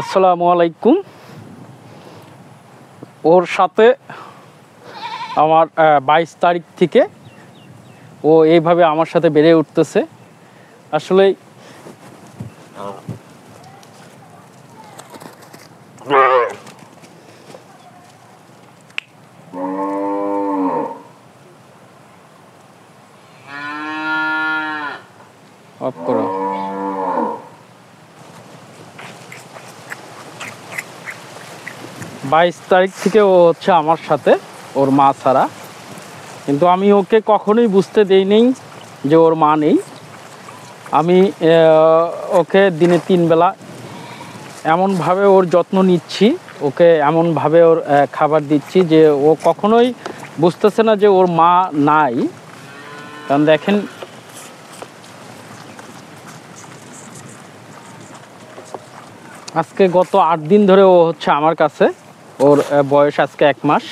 আসসালামু আলাইকুম। ওর সাথে আমার 22 তারিখ থেকে ও এইভাবে আমার সাথে বেড়ে উঠতেছে। আসলে অফ করো। বাইশ তারিখ থেকে ও হচ্ছে আমার সাথে, ওর মা ছাড়া। কিন্তু আমি ওকে কখনোই বুঝতে দেইনি যে ওর মা নেই। আমি ওকে দিনে 3 বেলা এমনভাবে ওর যত্ন নিচ্ছি, ওকে এমনভাবে ওর খাবার দিচ্ছি যে ও কখনোই বুঝতেছে না যে ওর মা নাই। কারণ দেখেন, আজকে গত 8 দিন ধরে ও হচ্ছে আমার কাছে। ওর বয়স আজকে 1 মাস।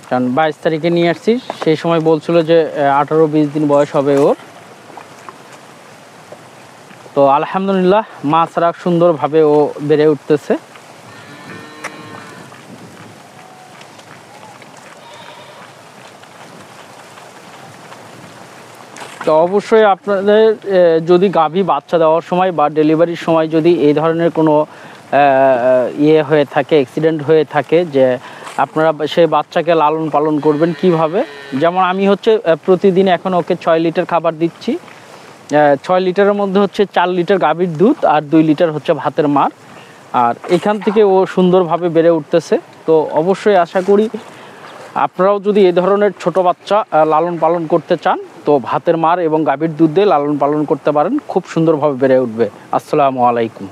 কারণ 22 তারিখে নিয়ে আসছি, সেই সময় বলছিল যে 18-20 দিন বয়স হবে ওর। তো আলহামদুলিল্লাহ, মা ছাড়া সুন্দরভাবে ও বেড়ে উঠতেছে। তো অবশ্যই আপনাদের যদি গাভী বাচ্চা দেওয়ার সময় বা ডেলিভারির সময় যদি এই ধরনের কোনো হয়ে থাকে, অ্যাক্সিডেন্ট হয়ে থাকে, যে আপনারা সেই বাচ্চাকে লালন পালন করবেন কিভাবে। যেমন আমি হচ্ছে প্রতিদিন এখন ওকে 6 লিটার খাবার দিচ্ছি। 6 লিটারের মধ্যে হচ্ছে 4 লিটার গাভীর দুধ আর 2 লিটার হচ্ছে ভাতের মার। আর এখান থেকে ও সুন্দরভাবে বেড়ে উঠতেছে। তো অবশ্যই আশা করি আপনারাও যদি এই ধরনের ছোট বাচ্চা লালন পালন করতে চান, তো ভাতের মার এবং গাভীর দুধ দিয়ে লালন পালন করতে পারেন, খুব সুন্দরভাবে বেড়ে উঠবে। আসসালামু আলাইকুম।